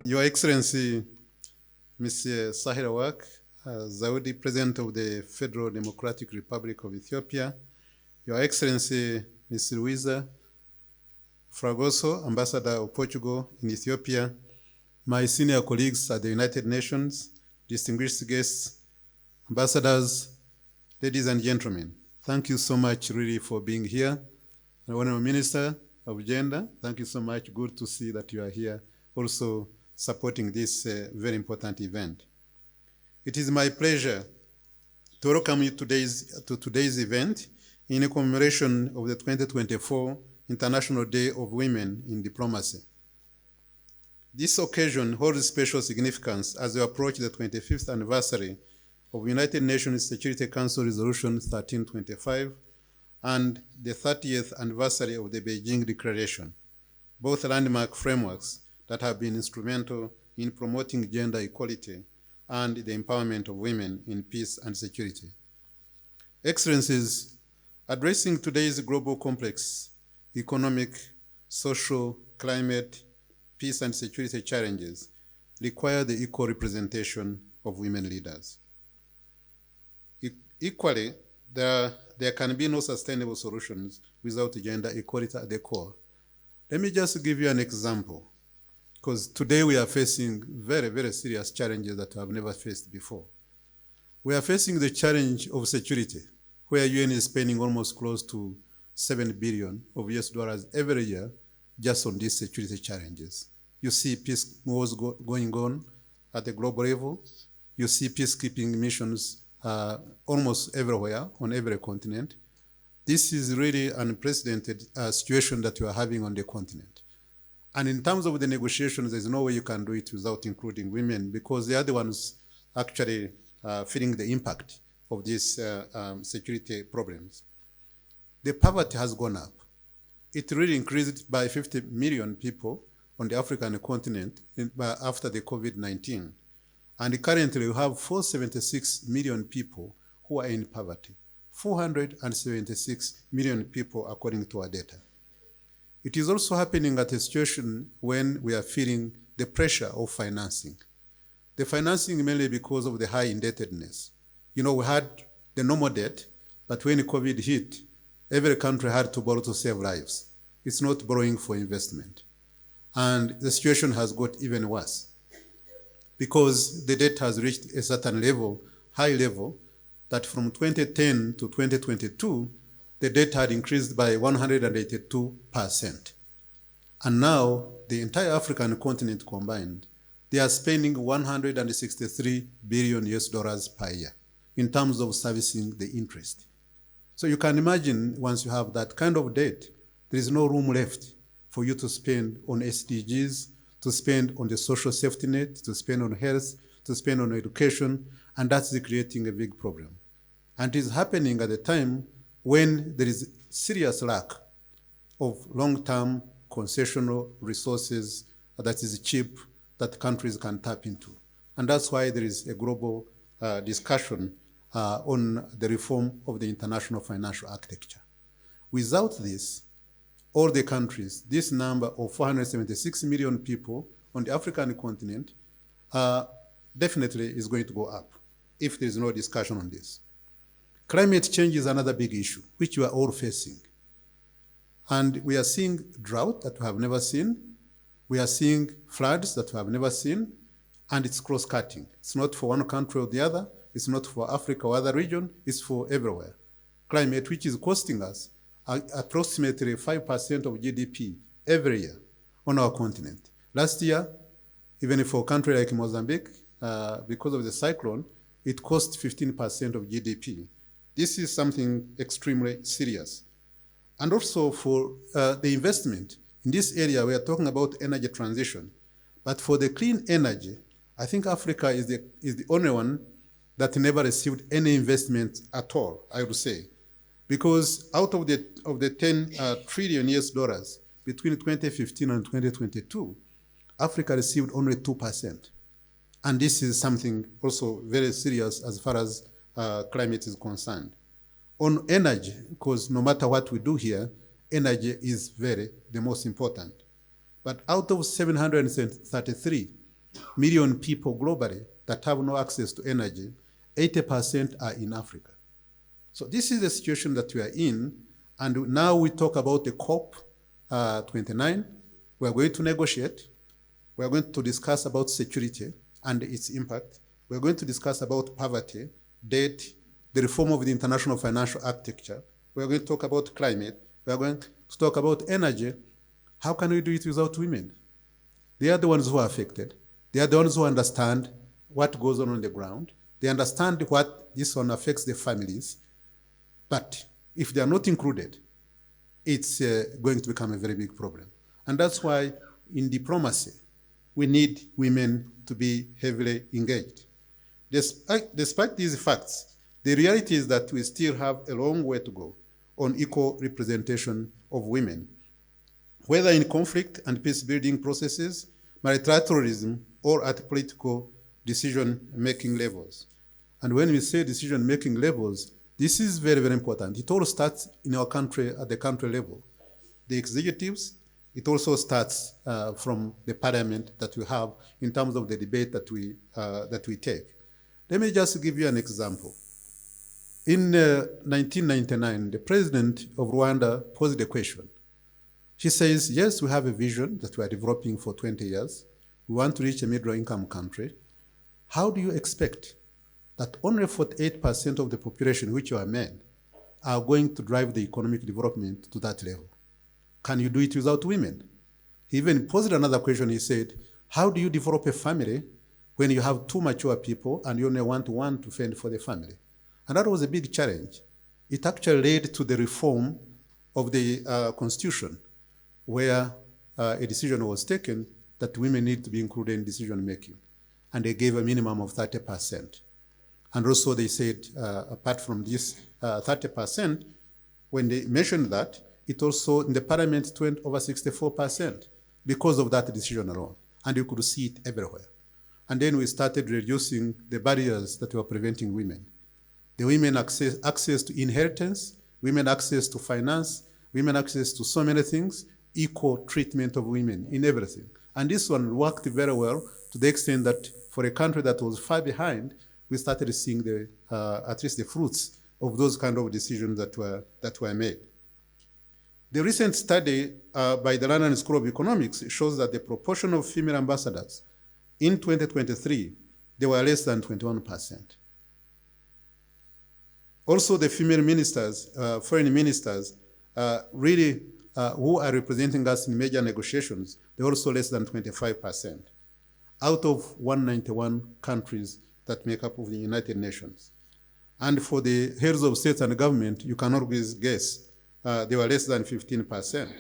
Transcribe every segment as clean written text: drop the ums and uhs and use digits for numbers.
Your Excellency, Mr. Sahira Wak, Zaudi, President of the Federal Democratic Republic of Ethiopia, Your Excellency, Ms. Luisa Fragoso, Ambassador of Portugal in Ethiopia, my senior colleagues at the United Nations, distinguished guests, ambassadors, ladies and gentlemen, thank you so much really for being here. And Honorable Minister of Gender, thank you so much. Good to see that you are here also supporting this very important event. It is my pleasure to welcome you to today's event in commemoration of the 2024 International Day of Women in Diplomacy. This occasion holds special significance as we approach the 25th anniversary of United Nations Security Council Resolution 1325 and the 30th anniversary of the Beijing Declaration, both landmark frameworks that have been instrumental in promoting gender equality and the empowerment of women in peace and security. Excellencies, addressing today's global complex economic, social, climate, peace and security challenges require the equal representation of women leaders. Equally, there can be no sustainable solutions without gender equality at the core. Let me just give you an example, because today we are facing very, very serious challenges that we have never faced before. We are facing the challenge of security, where UN is spending almost close to $7 billion of US dollars every year just on these security challenges. You see peace wars going on at the global level. You see peacekeeping missions almost everywhere, on every continent. This is really an unprecedented situation that you are having on the continent. And in terms of the negotiations, there's no way you can do it without including women, because they are the ones actually feeling the impact of these security problems. The poverty has gone up. It really increased by 50 million people on the African continent after the COVID-19. And currently we have 476 million people who are in poverty. 476 million people according to our data. It is also happening at a situation when we are feeling the pressure of financing. The financing mainly because of the high indebtedness. You know, we had the normal debt, but when COVID hit, every country had to borrow to save lives. It's not borrowing for investment. And the situation has got even worse because the debt has reached a certain level, high level, that from 2010 to 2022, the debt had increased by 182%. And now, the entire African continent combined, they are spending 163 billion US dollars per year in terms of servicing the interest. So you can imagine once you have that kind of debt, there is no room left for you to spend on SDGs, to spend on the social safety net, to spend on health, to spend on education, and that's creating a big problem. And it is happening at a time when there is serious lack of long-term concessional resources that is cheap, that countries can tap into. And that's why there is a global discussion on the reform of the international financial architecture. Without this, all the countries, this number of 476 million people on the African continent definitely is going to go up if there is no discussion on this. Climate change is another big issue, which we are all facing. And we are seeing drought that we have never seen. We are seeing floods that we have never seen, and it's cross-cutting. It's not for one country or the other. It's not for Africa or other region. It's for everywhere. Climate, which is costing us approximately 5% of GDP every year on our continent. Last year, even for a country like Mozambique, because of the cyclone, it cost 15% of GDP. This is something extremely serious. And also for the investment in this area, we are talking about energy transition. But for the clean energy, I think Africa is the only one that never received any investment at all, I would say. Because out of the 10 trillion US dollars between 2015 and 2022, Africa received only 2%. And this is something also very serious as far as climate is concerned. On energy, because no matter what we do here, energy is the most important. But out of 733 million people globally that have no access to energy, 80% are in Africa. So this is the situation that we are in, and now we talk about the COP 29. We are going to negotiate. We are going to discuss about security and its impact. We are going to discuss about poverty, debt, the reform of the international financial architecture. We are going to talk about climate. We are going to talk about energy. How can we do it without women? They are the ones who are affected. They are the ones who understand what goes on the ground. They understand what this one affects the families. But if they are not included, it's going to become a very big problem. And that's why in diplomacy, we need women to be heavily engaged. Despite these facts, the reality is that we still have a long way to go on equal representation of women, whether in conflict and peace-building processes, multilateralism, or at political decision-making levels. And when we say decision-making levels, this is very, very important. It all starts in our country at the country level. The executives, it also starts from the parliament that we have in terms of the debate that we take. Let me just give you an example. In 1999, the president of Rwanda posed a question. She says, yes, we have a vision that we are developing for 20 years. We want to reach a middle-income country. How do you expect that only 48% of the population, which are men, are going to drive the economic development to that level? Can you do it without women? He even posed another question. He said, how do you develop a family when you have two mature people and you only want one to fend for the family? And that was a big challenge. It actually led to the reform of the Constitution, where a decision was taken that women need to be included in decision-making. And they gave a minimum of 30%. And also they said, apart from this 30%, when they mentioned that, it also, in the parliament, it went over 64% because of that decision alone. And you could see it everywhere. And then we started reducing the barriers that were preventing women. The women access to inheritance, women access to finance, women access to so many things, equal treatment of women in everything. And this one worked very well to the extent that for a country that was far behind, we started seeing at least the fruits of those kind of decisions that were made. The recent study by the London School of Economics shows that the proportion of female ambassadors in 2023, they were less than 21%. Also, the female ministers, foreign ministers, really who are representing us in major negotiations, they're also less than 25% out of 191 countries that make up of the United Nations. And for the heads of states and government, you can always guess, they were less than 15%.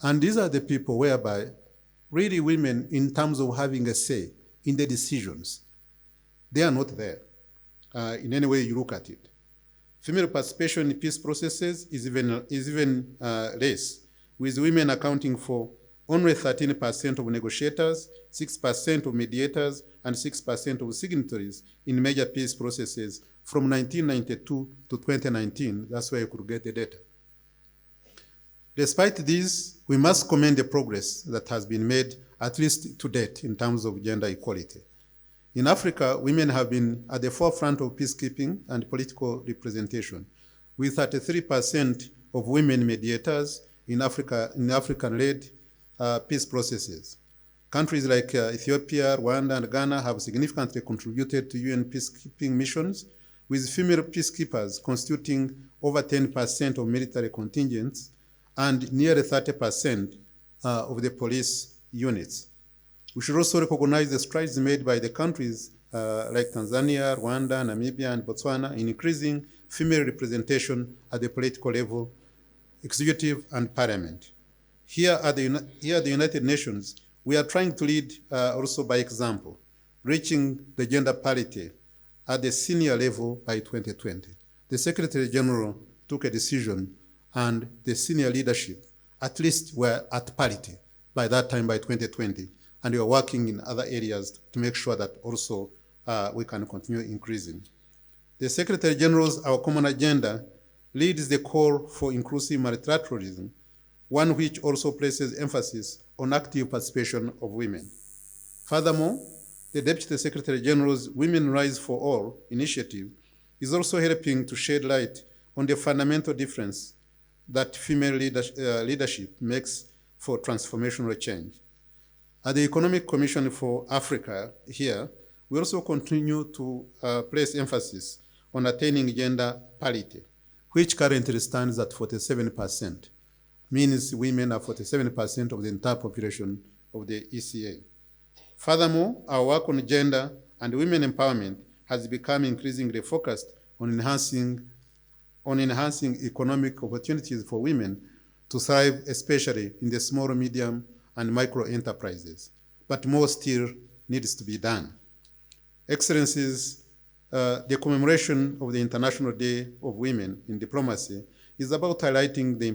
And these are the people whereby really women, in terms of having a say in the decisions, they are not there in any way you look at it. Female participation in peace processes is even less, with women accounting for only 13% of negotiators, 6% of mediators, and 6% of signatories in major peace processes from 1992 to 2019. That's where you could get the data. Despite this, we must commend the progress that has been made, at least to date, in terms of gender equality. In Africa, women have been at the forefront of peacekeeping and political representation, with 33% of women mediators in African-led peace processes. Countries like Ethiopia, Rwanda, and Ghana have significantly contributed to UN peacekeeping missions, with female peacekeepers constituting over 10% of military contingents and nearly 30% of the police units. We should also recognize the strides made by the countries like Tanzania, Rwanda, Namibia, and Botswana in increasing female representation at the political level, executive, and parliament. Here at the United Nations, we are trying to lead also by example, reaching the gender parity at the senior level by 2020. The Secretary General took a decision, and the senior leadership at least were at parity by that time, by 2020. And we are working in other areas to make sure that also we can continue increasing. The Secretary General's Our Common Agenda leads the call for inclusive multilateralism, one which also places emphasis on active participation of women. Furthermore, the Deputy Secretary General's Women Rise for All initiative is also helping to shed light on the fundamental difference that female leadership makes for transformational change. At the Economic Commission for Africa here, we also continue to place emphasis on attaining gender parity, which currently stands at 47%, means women are 47% of the entire population of the ECA. Furthermore, our work on gender and women empowerment has become increasingly focused on enhancing economic opportunities for women to thrive, especially in the small, medium, and micro enterprises. But more still needs to be done. Excellencies, the commemoration of the International Day of Women in Diplomacy is about highlighting the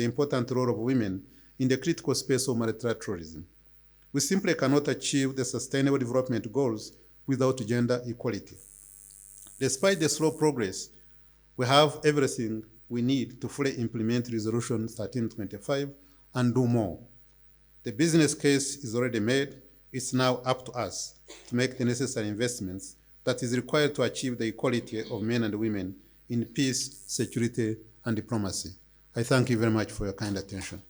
important role of women in the critical space of multilateralism. We simply cannot achieve the Sustainable Development Goals without gender equality. Despite the slow progress, we have everything we need to fully implement Resolution 1325 and do more. The business case is already made. It's now up to us to make the necessary investments that is required to achieve the equality of men and women in peace, security, and diplomacy. I thank you very much for your kind attention.